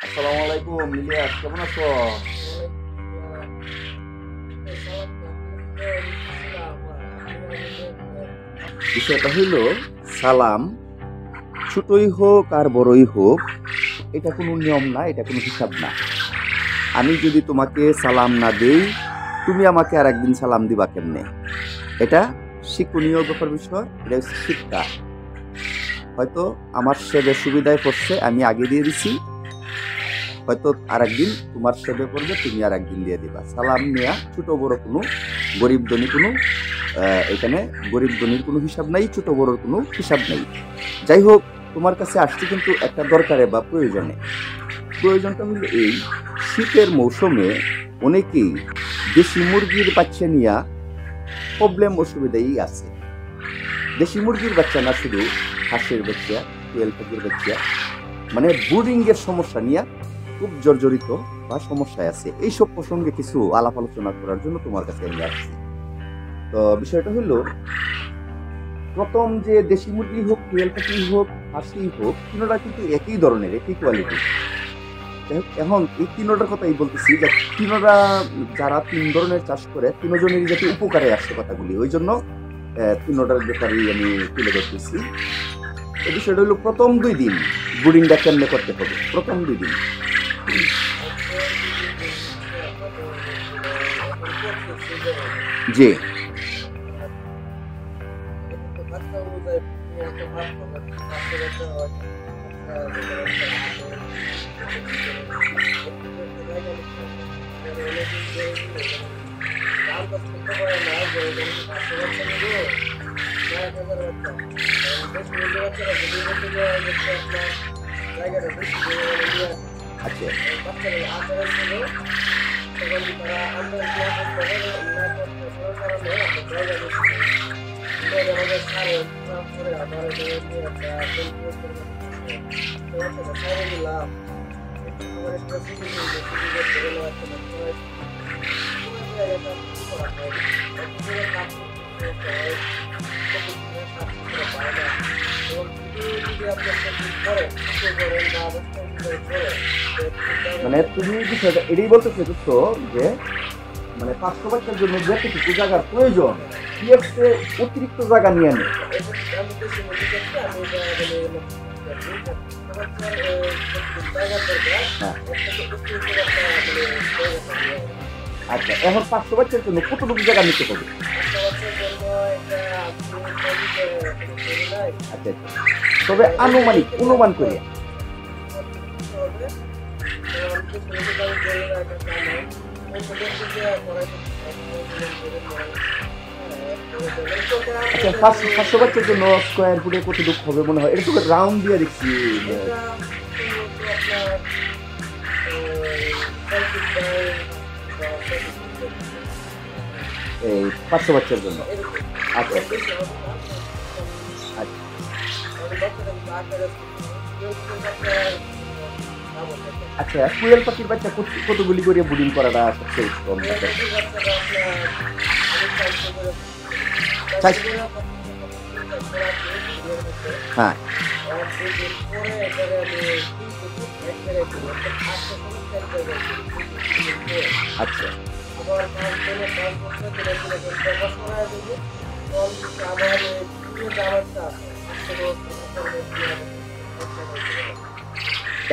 আসসালামু আলাইকুম ইলিয়াস, কেমন আছো? বিষয়টা হইল, সালাম ছোটই হোক আর বড়ই হোক, এটা কোনো নিয়ম না, এটা কোনো হিসাব না। আমি যদি তোমাকে সালাম না দেই, তুমি আমাকে আর একদিন সালাম দিবা কেমনে? এটা শিক্ষণীয় ব্যাপার বিষয়, এটা হচ্ছে শিক্ষা। হয়তো আমার সেবে সুবিধায় পড়ছে, আমি আগে দিয়ে দিছি, হয়তো আর একদিন তোমার সেবে পড়বে, তুমি আর একদিন দিয়ে দিবা। সালাম নেয়া ছোট বড় কোনো, গরিব ধনী কোনো এখানে গরিব ধনীর কোনো হিসাব নাই, ছোট বড়র কোনো হিসাব নাই। যাই হোক, তোমার কাছে আসছে কিন্তু একটা দরকারে বা প্রয়োজনে। প্রয়োজনটা হলো এই, শীতের মৌসুমে অনেকেই দেশি মুরগির বাচ্চা নিয়ে প্রবলেম অসুবিধাই আছে। দেশি মুরগির বাচ্চা না, শুধু হাঁসের বাচ্চা, কোয়েল পাখির বাচ্চা, মানে ব্রুডিং এর সমস্যা নিয়ে খুব জর্জরিত বা সমস্যায় আছে। এইসব প্রসঙ্গে কিছু আলাপ আলোচনা করার জন্য তোমার কাছে আমি আসছি। তো বিষয়টা হলো, প্রথম যে দেশি মুরগি হোক, কোয়েল পাখি হোক, হাঁসি হোক, তিনোটা কিন্তু একই ধরনের, একই কোয়ালিটি। এখন এই তিনোটার কথাই বলতেছি, যে তিনোটা যারা তিন ধরনের চাষ করে, তিনজনেরই যাতে উপকারে আসছে কথাগুলি, ওই জন্য তিনোটার ব্যাপারেই আমি তুলে ধরতেছি। এই বিষয়টা হলো, প্রথম 2 দিন ব্রুডিংটা কেমনে করতে হবে। প্রথম 2 দিন জি, আচ্ছা মানে তুমি বিষয়টা এটাই বলতে চাইছো, যে মানে 500 বাচ্চার জন্য যতটুকু জায়গার প্রয়োজন, এর চেয়ে অতিরিক্ত জায়গা নিয়ে নেই। হ্যাঁ, আচ্ছা, এখন 500 বাচ্চার জন্য কতটুকু জায়গা নিতে হবে? আচ্ছা আচ্ছা, তবে আনুমানিক অনুমান করে। আচ্ছা, 500 বাচ্চার জন্য স্কোয়ার ফুটে কতটুকু হবে মনে হয়? এটা তো রাউন্ড দিয়ে দেখছি। এই 500 বাচ্চার জন্য। আচ্ছা আচ্ছা আচ্ছা। আচ্ছা, কোয়েল পাখির বাচ্চা কতগুলি করে ব্রুডিং করাটা সবচেয়ে উত্তম? হ্যাঁ, আচ্ছা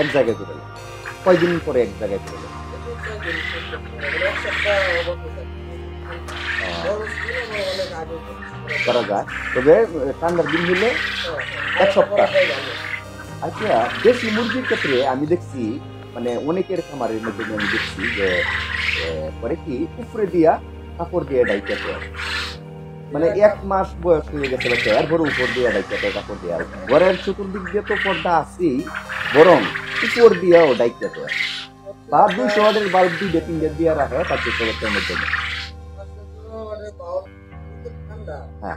এক জায়গায় করে নেয়। কয়দিন পরে এক জায়গায় করে নেয়? করা যায়, তবে ঠান্ডার দিন হলে 1 সপ্তাহ। আচ্ছা, দেশি মুরগির ক্ষেত্রে আমি দেখছি, মানে অনেকের খামারের মধ্যে আমি দেখছি যে করে কি, উপরে দিয়া কাপড় দিয়ে ডাইকা দেয়। মানে 1 মাস বয়স হয়ে গেছে বাচ্চা, এরপরে উপর দিয়ে ডাইকা দেয় কাপড় দিয়ে। আর ঘরের চতুর্দিক দিয়ে তো পর্দা আছেই, বরং উপর দিয়েও ডাইকা দেয়। বা 200 ওয়াটের বাল্ব দিয়ে 3 দিয়ে রাখে 500 ওয়াটের মধ্যে। হ্যাঁ,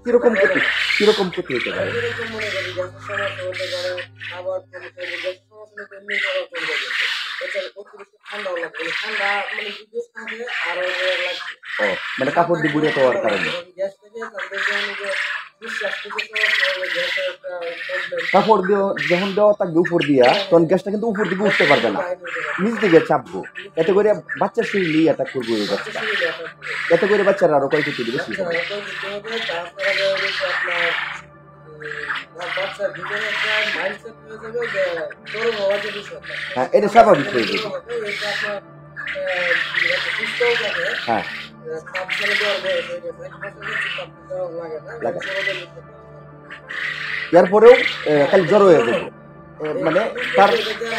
কিরকম ক্ষতি, কিরকম ক্ষতি হতে পারে? ও, মানে কাপড় দিয়ে বুড়ে পাওয়ার কারণে। কাপড় দিয়ে যখন দেওয়া থাকবে উপর দিয়া, তখন গ্যাসটা কিন্তু উপর দিকে উঠতে পারবে না, নিচ দিকে চাপবো, এতে করে বাচ্চার শরীরে অ্যাটাক করবো এই গ্যাসটা, এতে করে বাচ্চারা আরো ক্ষয়ক্ষতি বেশি হবে। হ্যাঁ, এটা স্বাভাবিক হয়ে যাবে। হ্যাঁ, এরপরেও খালি জ্বর হয়ে যাবে, মানে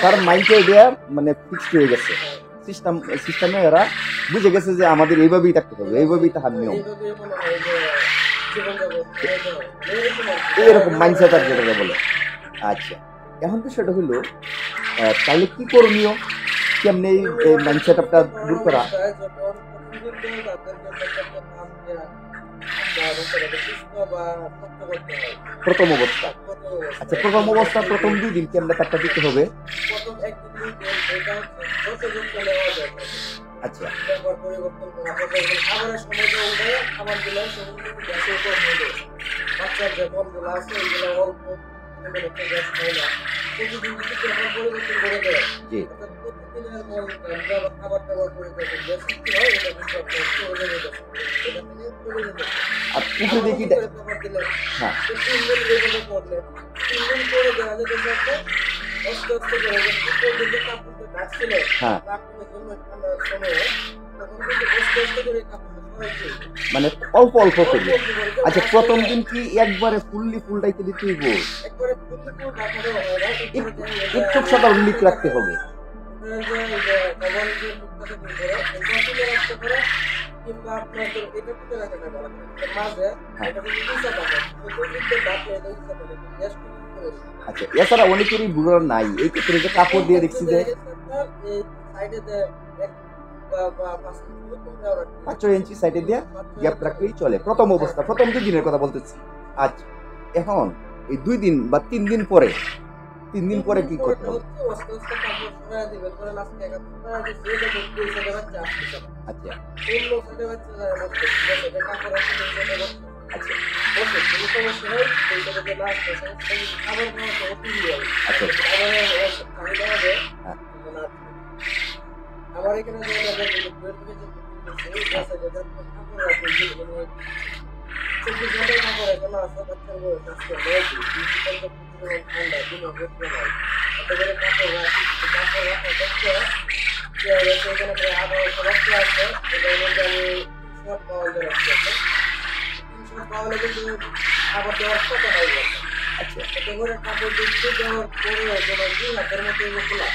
তার মাইন্ডে দেয়া মানে ফিক্সড হয়ে গেছে, সিস্টেমে এরা বুঝে গেছে যে আমাদের এইভাবেই থাকতে হবে, এইভাবেই তাহার নিয়ম, এইরকম মাইন্ডসেট আর যেটা বলে। আচ্ছা, এখন তো সেটা হলো তাহলে কি করণীয়, কেমনি এই মাইন্ডসেট আপটা দূর করা? প্রথম অবস্থা, আচ্ছা প্রথম অবস্থা প্রথম 2 দিন কেমনে তারটা দিতে হবে? আচ্ছা, জি, আর পুষে দেখি। হ্যাঁ, হ্যাঁ, মানে অল্প অল্প করি। আচ্ছা, প্রথম দিন কি একবারে ফুলটাইতে দিতে হইব? একটু সাদা উল্লেখ রাখতে হবে। আচ্ছা, এছাড়া অনেকেরই বুড়ো নাই, এই ক্ষেত্রে যে কাপড় দিয়ে দেখছি যে 5 ইঞ্চি সাইডে দিয়ে গ্যাপ রাখলেই চলে, প্রথম অবস্থা, প্রথম 2 দিনের কথা বলতেছি। আচ্ছা, এখন এই 2 দিন বা 3 দিন পরে, 3 দিন পরে কি করতে হবে? আচ্ছা, আমার এখানে আবার দেওয়ার কথা হয়। আচ্ছা, এতে করে কাপড় দিচ্ছি দেওয়ার পরে দুই হাতের মতো খোলা,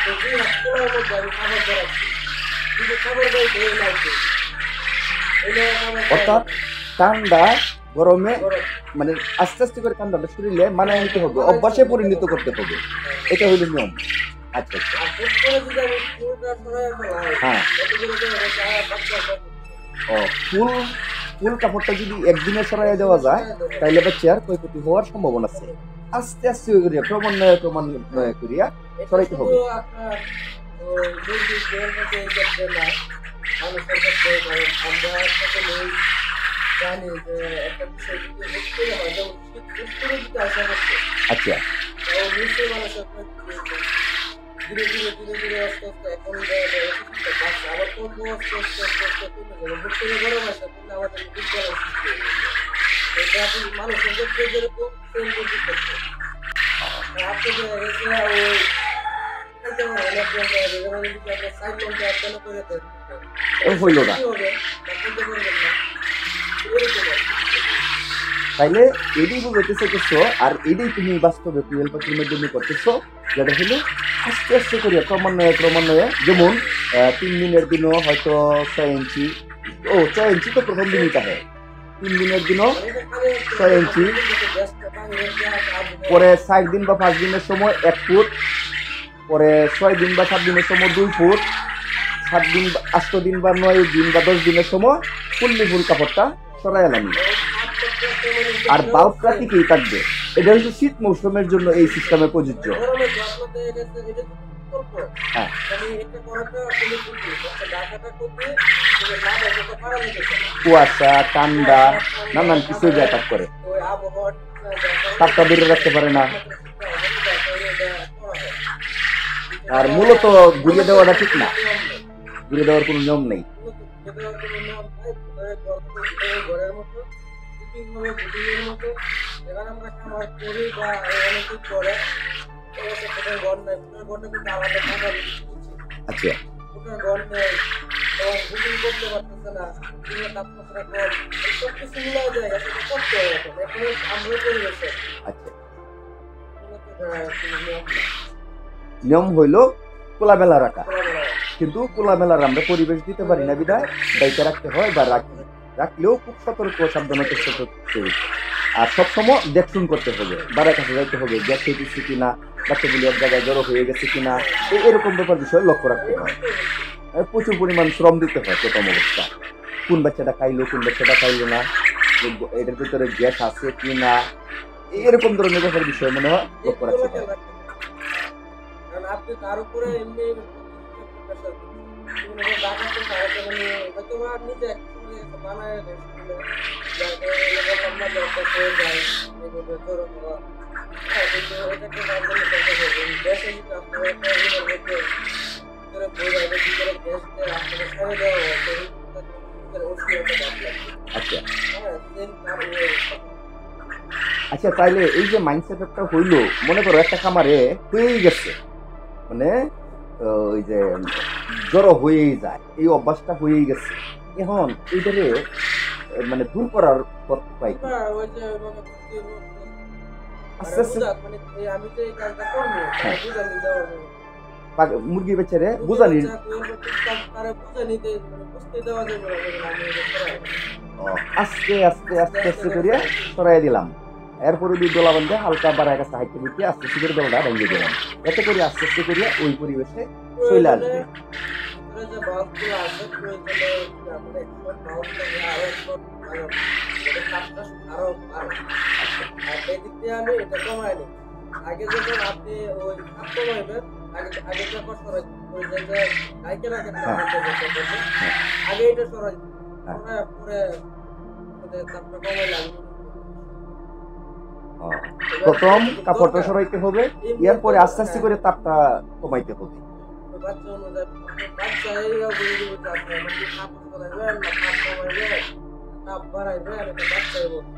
দুই হাত খোলার মধ্যে আমি খাবার ধরাচ্ছি, কিন্তু খাবার ধরে লাগছে। অর্থাৎ ঠান্ডা গরমে মানে আস্তে আস্তে করে ঠান্ডাটা শরীরে মানায় নিতে হবে, অভ্যাসে পরিণত করতে হবে, এটা হইল নিয়ম। আচ্ছা, হ্যাঁ, ও ফুল কাপড়টা যদি একদিনে সরাইয়া দেওয়া যায় তাহলে বাচ্চার ক্ষয়ক্ষতি হওয়ার সম্ভাবনা আছে। আস্তে আস্তে করিয়া ক্রমান্বয়ে করিয়া সরাইতে হবে। আচ্ছা, ধীরে ধীরে ধীরে ধীরে আস্তে আস্তে এখন আবার করবো আস্তে আস্তে আস্তে আস্তে গরম আসে আমাদের এটা মানুষের ক্ষেত্রে যেরকম সেম করতে আপনি হইল না তাইলে এটাই বুঝতে চাইতেছো, আর এটাই তুমি বাস্তবে টুয়েলভ পাখির জন্য করতেছো, যেটা হলো আস্তে আস্তে করিয়া ক্রমান্বয়ে যেমন 3 দিনের দিনও হয়তো 6 ইঞ্চি, 6 ইঞ্চি তো প্রথম দিনই থাকে, 3 দিনের দিনও 6 ইঞ্চি, পরে 4 দিন বা 5 দিনের সময় 1 ফুট, পরে 6 দিন বা 7 দিনের সময় 2 ফুট, 7 দিন 8 দিন বা 9 দিন বা 10 দিনের সময় ফুল কাপড়টা সরাই এলাম। আর বাল্বটা ঠিকই থাকবে, এটা হচ্ছে শীত মৌসুমের জন্য এই সিস্টেমে প্রযোজ্য। হ্যাঁ, কুয়াশা ঠান্ডা নানান কিছু অ্যাটাক করে। তাপটা ধরে রাখতে পারে না। আর মূলত ঘুরিয়ে দেওয়াটা ঠিক না, ঘুরিয়ে দেওয়ার কোনো নিয়ম নেই। ঘরের মতো বুটিংয়ের মতো এখানে আমরা খাবার করি বা অনেকে করে ঘর নেই, ঘরটা কিন্তু আমাদের খাবার আচ্ছা, ওটার ঘর নেই এবং বুকিং করতে পারতেছে না, তাপমাত্রা কম, সব কিছু মিলাই জায়গা সেটা করতে হবে এখন আমরা পরিবেশে। আচ্ছা, নিয়ম হইলো খোলামেলা রাখা, কিন্তু খোলামেলার আমরা পরিবেশ দিতে পারি না বিধায় দায়িত্ব রাখতে হয়, বা রাখলেও খুব সতর্ক সাবধানতা করতে হবে। আর সবসময় দেখশুন করতে হবে, বাড়ার কাছে যাইতে হবে, গ্যাস হয়েছে কিনা, বাচ্চাগুলি এক জায়গায় জড়ো হয়ে গেছে কিনা, এরকম ব্যাপার বিষয়ে লক্ষ্য রাখতে হয়। প্রচুর পরিমাণ শ্রম দিতে হয় প্রথম অবস্থা, কোন বাচ্চাটা খাইলো কোন বাচ্চাটা খাইলো না, এটার ভিতরে গ্যাস আছে কি না, এরকম ধরনের ব্যাপার বিষয়ে মনে হয় লক্ষ্য রাখতে হয়। আপনি তার উপরে এমনি নিজে বানায় আচ্ছা, তাইলে এই যে মাইন্ডসেট একটা হইলো, মনে করো একটা খামারে হয়েই গেছে, মানে ওই যে জড়ো হয়েই যায়, এই অভ্যাসটা হয়েই গেছে, এখন এইটারে মানে দূর করার পথ পাই আস্তে আস্তে মুরগি বেচারে বুঝানি আস্তে আস্তে আস্তে আস্তে করে সরাই দিলাম, এরপরে দুই দোলা বান্ধে হালকা বাড়ায় কাছে হাইতে দিতে আস্তে আস্তে করে দোলাটা ভেঙে দিলাম, এতে করে আস্তে আস্তে করে ওই পরিবেশে চলে আসবে। আগে যখন আপনি ওই তাপ কমাইবেন, আগে যখন সরাই ওই যে গাইকে রাখেন আগে এটা সরাই পরে তাপটা কমাইলাম। প্রথম কাপড়টা সরাইতে হবে, এরপরে আস্তে আস্তে করে তাপটা কমাইতে হবে। বাচ্চা অনুযায়ী বাচ্চা এইভাবে বলে দিব যে আপনার কাপড় সরাইবেন না তাপ কমাইবেন তাপ বাড়াইবেন, এটা বাচ্চাই বলবে।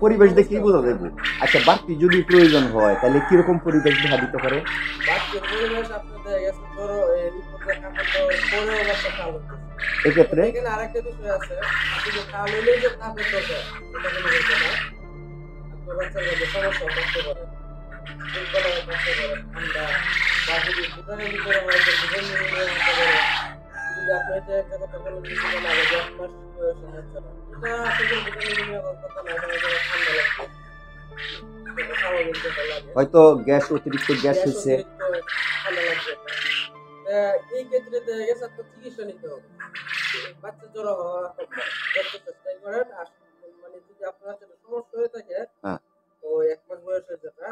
পরিবেশ দেখেই বোঝা যাবে। আচ্ছা, বাড়তি যদি প্রয়োজন হয় তাহলে কিরকম পরিবেশ দেখা দিতে পারে? এক্ষেত্রে আরেকটা বিষয় আছে, আপনি যে খাওয়া নিলেই যে তাপের দরকার এটা কোনো বলতে না, আপনার বাচ্চার মধ্যে সমস্যা থাকতে পারে, দুর্বলতা থাকতে পারে, ঠান্ডা বা যদি ফুটানোর ভিতরে হয় তো ফুটানো নিয়ে হতে পারে। যদি আপনি এটা একটা কথা বলেন কিছু না আগে 10 মাস বয়সে হচ্ছে না, এটা আসলে ফুটানো নিয়ে কথা না, এটা ঠান্ডা লাগবে, এটা স্বাভাবিক যেটা লাগে, হয়তো গ্যাস অতিরিক্ত গ্যাস হচ্ছে, ঠান্ডা লাগবে। এই ক্ষেত্রে দেখা গেছে আপনার চিকিৎসা নিতে হবে, বাচ্চা জ্বর হওয়া চেষ্টা করেন। আর মানে যদি আপনার সমস্যা হয়ে থাকে তো 1 মাস বয়সের যেটা,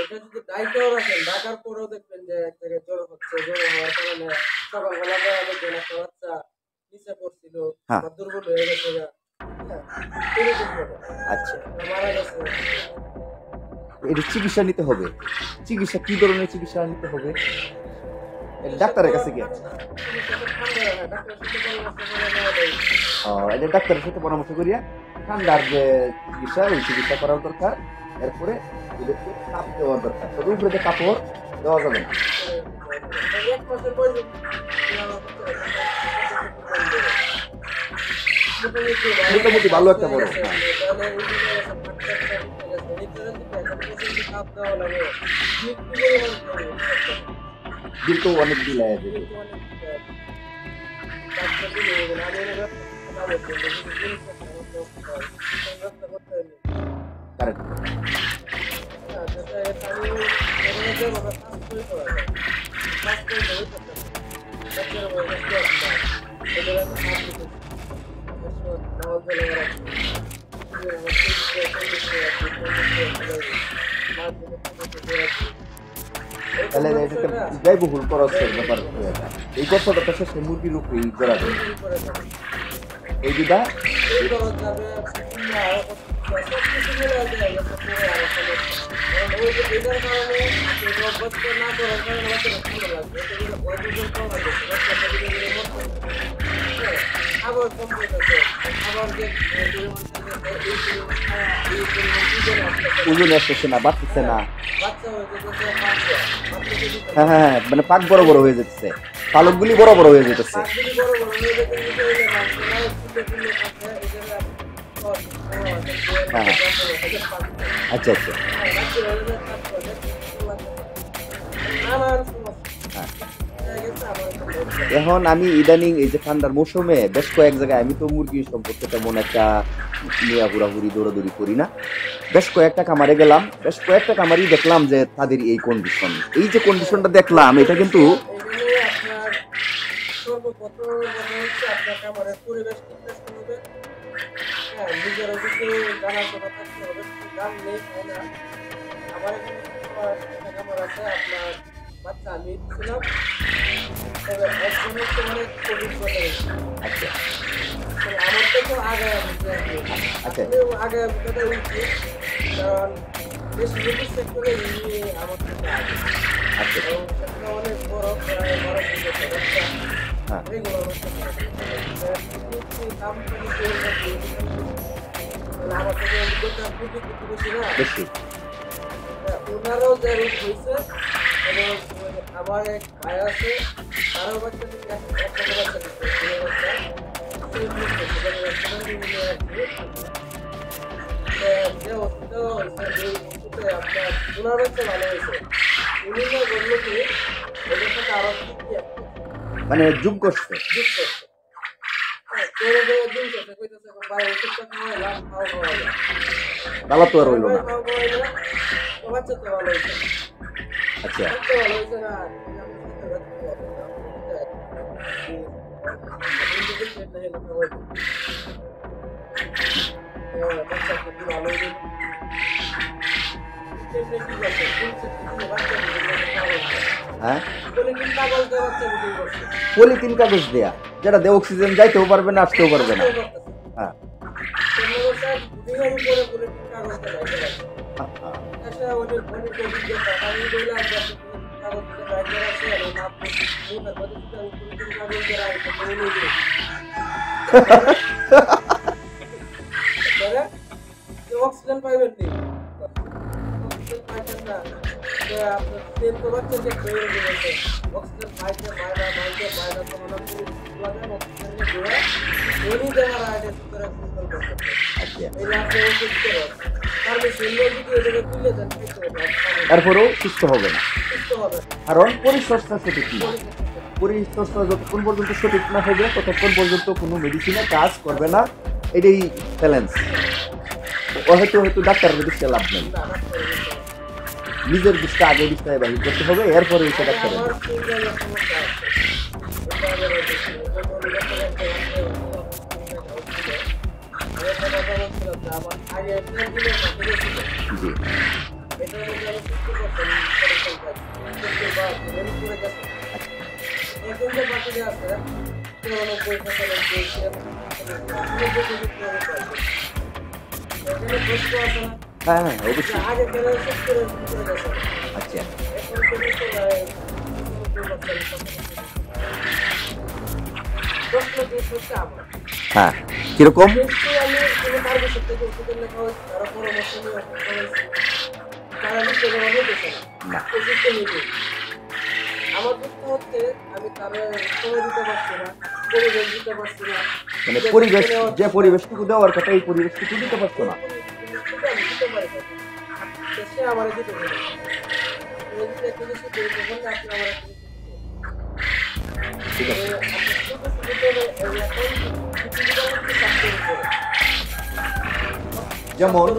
এটা যদি ডাইটাও রাখেন, ডাকার পরেও দেখবেন যে এক জায়গায় জ্বর হচ্ছে, জ্বর হওয়ার কারণে সকালবেলা দেখবেন একটা বাচ্চা নিচে পড়ছিল বা দুর্বল হয়ে গেছে, আচ্ছা মারা গেছে, এটা চিকিৎসা নিতে হবে। চিকিৎসা কি ধরনের চিকিৎসা নিতে হবে? ডাক্তারের কাছে গিয়ে এটা ডাক্তারের সাথে পরামর্শ করিয়া ঠান্ডার যে চিকিৎসা, ওই চিকিৎসা করার দরকার। এরপরে ওদেরকে তাপ দেওয়ার দরকার, তবে উপরে কাপড় দেওয়া যাবে না। মোটামুটি ভালো একটা বড় কিন্তু অনেক দিন লাগে। তাহলে এটাকে ব্যয়বহুল খরচের ব্যাপার হয়ে যায়। এই গল্পটা তো শেষে মুরগির উপরেই জড়াবে। এই দুটা সব কিছু মিলে দেখা গেছে পরে আরো সমস্যা। কারণ ওই যে এটার কারণে আপনি বাচ্চা না করার কারণে বাচ্চাটা ঠান্ডা লাগবে। এটা কিন্তু ওই দুজন কমে গেছে। বাচ্চাটা ধীরে ধীরে মরতে থাকে। হ্যাঁ, আবার কমে গেছে। আবার যে পরিমাণ থাকে, এই পরিমাণ খাওয়া, এই পরিমাণ ওজন আসতেছে না। ওজন আসতেছে না, বাড়তেছে না। বাচ্চা হয়ে যেতেছে বাচ্চা। বাচ্চাকে দিতে হ্যাঁ হ্যাঁ হ্যাঁ, মানে পাক বড় বড় হয়ে যেতেছে, পালকগুলি বড় বড় হয়ে যেতেছে। পাখগুলি বড় বড় হয়ে যেতে নিতে হইলে মাংস নাই, ফুটে ফুলে থাকে, এজন্য হ্যাঁ হ্যাঁ, আচ্ছা আচ্ছা, নানান সমস্যা হ্যাঁ। হয়ে গেছে আমার একটা লজ্জা। এখন আমি ইদানিং এই যে ঠান্ডার মৌসুমে বেশ কয়েক জায়গায়, আমি তো মুরগি সম্পর্কে তেমন একটা নিয়ে ঘোরাঘুরি দৌড়াদৌড়ি করি না, বেশ কয়েকটা খামারে গেলাম, বেশ কয়েকটা খামারই দেখলাম যে তাদের এই কন্ডিশন, এই যে কন্ডিশনটা দেখলাম, এটা কিন্তু এখানে আপনার সর্বপ্রথম মনে হচ্ছে আপনার খামারের পরিবেশ ঠিক রাখতে হবে। হ্যাঁ, নিজেরও কিছু জানাশোনা থাকতে হবে, কিছু দাম নেই তাই না। আমার এখানে একটা খামার আছে, আপনার বাচ্চা আমি ছিলাম, তবে একজন হচ্ছে অনেক অভিজ্ঞতা হয়েছে। আচ্ছা মানে আমার থেকেও আগে বুঝতে পারছি, আচ্ছা আসলেও আগে অভিজ্ঞতা হয়েছে, কারণ বেশি বিদ্যুৎ সেক্টরে আমার থেকে আগে। আচ্ছা, এবং সেটা অনেক বড়, প্রায় 12 বছর হ্যাঁ রেগুলার হচ্ছে দাম আমার থেকে অভিজ্ঞতা প্রযুক্তি বেশি না। বেশি, ওনারাও যে রূপ হয়েছে এবং আমার এক ভাই আছে, তারও বাচ্চা থেকে একটা বাচ্চা দিচ্ছে, ছেলে বাচ্চা সেই বাচ্চাটা মিলে আর কি। যে ওষুধটা হয়েছে এই ওষুধে আপনার ওনার বাচ্চা ভালো হয়েছে, উনি না বললো কি ওদের সাথে আরো কি একটা মানে জুম করছে। যুগ করছে। হ্যাঁ, করে দেওয়ার দিন করছে, কইতেছে ভাই ওষুধটা খাওয়াইলাম, খাওয়াইলাম ভালো তো আর হইলো না। খাওয়াইলাম, তো বাচ্চা তো ভালো হয়েছে। আচ্ছা বাচ্চা ভালো হয়েছে না, হ্যাঁ, পাগল দেওয়া বাচ্চা বিক্রি করছে। পলিথিন কাগজ দেয়া, যেটা দিয়ে অক্সিজেন যাইতেও পারবে না, আসতেও পারবে না। হ্যাঁ, অক্সিজেন পাইবেন নি, অক্সিজেন পাইতেন না, আপনার ট্রেন তো বাচ্চা যে তৈরি হয়েছে অক্সিজেন পাইতে পায়না, পাইতে পায়না, তখন আপনি অক্সিজেন দিয়ে উনি দেওয়ার আগে সুতরাং সুন্দর করতে আচ্ছা, এই আপনি ওষুধ দিতে পারবেন, তার বেশি যদি এটাকে তুলে দেন তারপরেও সুস্থ হবে না, সুস্থ হবে। কারণ পরিচর্যা সঠিক না। পরিচর্যা যতক্ষণ পর্যন্ত সঠিক না হবে ততক্ষণ পর্যন্ত কোনো মেডিসিনে কাজ করবে না, এটাই চ্যালেঞ্জ। হয়তো হয়তো ডাক্তারের দৃষ্টি লাভ নেই, নিজের দৃষ্টি আগে দৃষ্টায় বাহির করতে হবে, এরপরে এসে ডাক্তারের। আমার তিন জায়গায় সমস্যা আছে, এটা আবার হচ্ছে আমার আগে একদিনের মধ্যে ছিল জি, এটা মধ্যে আমি 50% পরিশ্রম পাই, কিন্তু করে গেছে এখন যে বাকি আছে 93% এখানে প্রশ্ন আছে না, হ্যাঁ হ্যাঁ অবশ্যই। আগে ফেলে শেষ করে গেছে, আচ্ছা এখন প্রশ্ন যে হচ্ছে আমার হ্যাঁ, কিরকম? নিশ্চয়ই আমি কোনো পারমিশন থেকে ওষুধের লেখা হয়েছে, তারা পরামর্শ নিয়ে ওষুধ খাওয়াইছে, তারা নিশ্চয় জমা হইতেছে না, ওষুধ তো নিতে আমার দুঃখ হচ্ছে আমি তারা সময় দিতে পারছি না, পরিবেশ দিতে পারছি না, মানে পরিবেশ, যে পরিবেশটুকু দেওয়ার কথা এই পরিবেশটুকু দিতে পারতো না। আমি দিতে পারি না, সে আমার দিতে পারে একটা কিছু করতে বললে আপনি আমার একটা কিছু ঠিক আছে, যেমন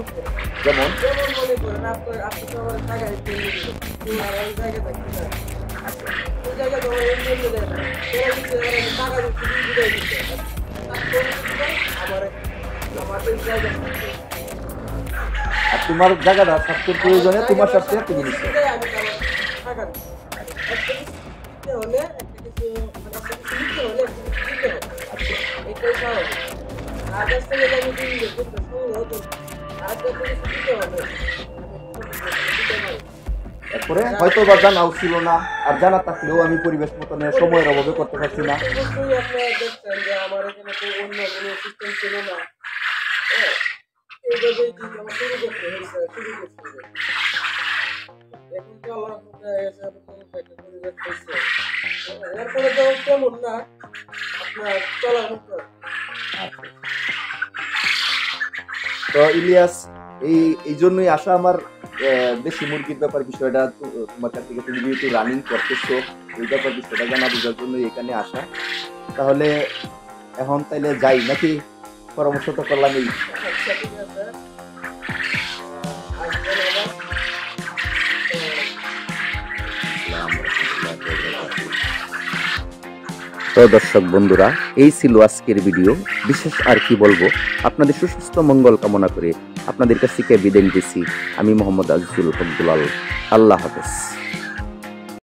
যেমন যেমন মনে করেন আপনার আপনি তো আমার জায়গায় ওই জায়গায় থাকতে চান, ওই জায়গায় তো আমার এমনি দেয় না, টাকা বিদায় দিচ্ছে আমার আমার এই জায়গায় আর তোমার জায়গাটা স্বাস্থ্যের প্রয়োজনে তোমার স্বাস্থ্যে তুমি নিচ্ছো। আমি টাকা দিই একটা কিছু হলে একটা কিছু মানে একটা কিছু নিতে হলে একটা কিছু দিতে হবে, আচ্ছা এটাই স্বাভাবিক। আকাশ থেকে আমি দিন করতে শুরু হতো সাহায্য করে দিতে হবে। দিতে পারি। এরপরে হয়তো বা জানাও ছিল না, আর জানা থাকলেও আমি পরিবেশ মতো সময়ের অভাবে করতে পারছি না। অবশ্যই আপনারা দেখছেন যে আমার এখানে তো অন্য কোনো সিস্টেম ছিল না। হ্যাঁ, এইভাবেই জীবন শুরু করতে হয়েছে, শুরু করতে হবে। এখন তো আল্লাহর রহমতে এসে নতুন একটা পরিবেশ হয়েছে। এরপরে তো তেমন না, আপনার চলার মতো। তো ইলিয়াস, এই জন্যই আসা আমার দেশি মুরগির ব্যাপার বিষয়টা তোমার কাছ থেকে, তুমি যেহেতু রানিং করতেছো ওই ব্যাপার বিষয়টা জানা বোঝার জন্য এখানে আসা। তাহলে এখন তাইলে যাই নাকি? পরামর্শ তো করলাম এই। আচ্ছা, ঠিক আছে। আসবেন আবার। তো দর্শক বন্ধুরা, এই ছিল আজকের ভিডিও। বিশেষ আর কি বলবো, আপনাদের সুস্বাস্থ্য মঙ্গল কামনা করে আপনাদের কাছ থেকে বিদায় নিতেছি। আমি মোহাম্মদ আজিজুল হক দুলাল। আল্লাহ হাফেজ।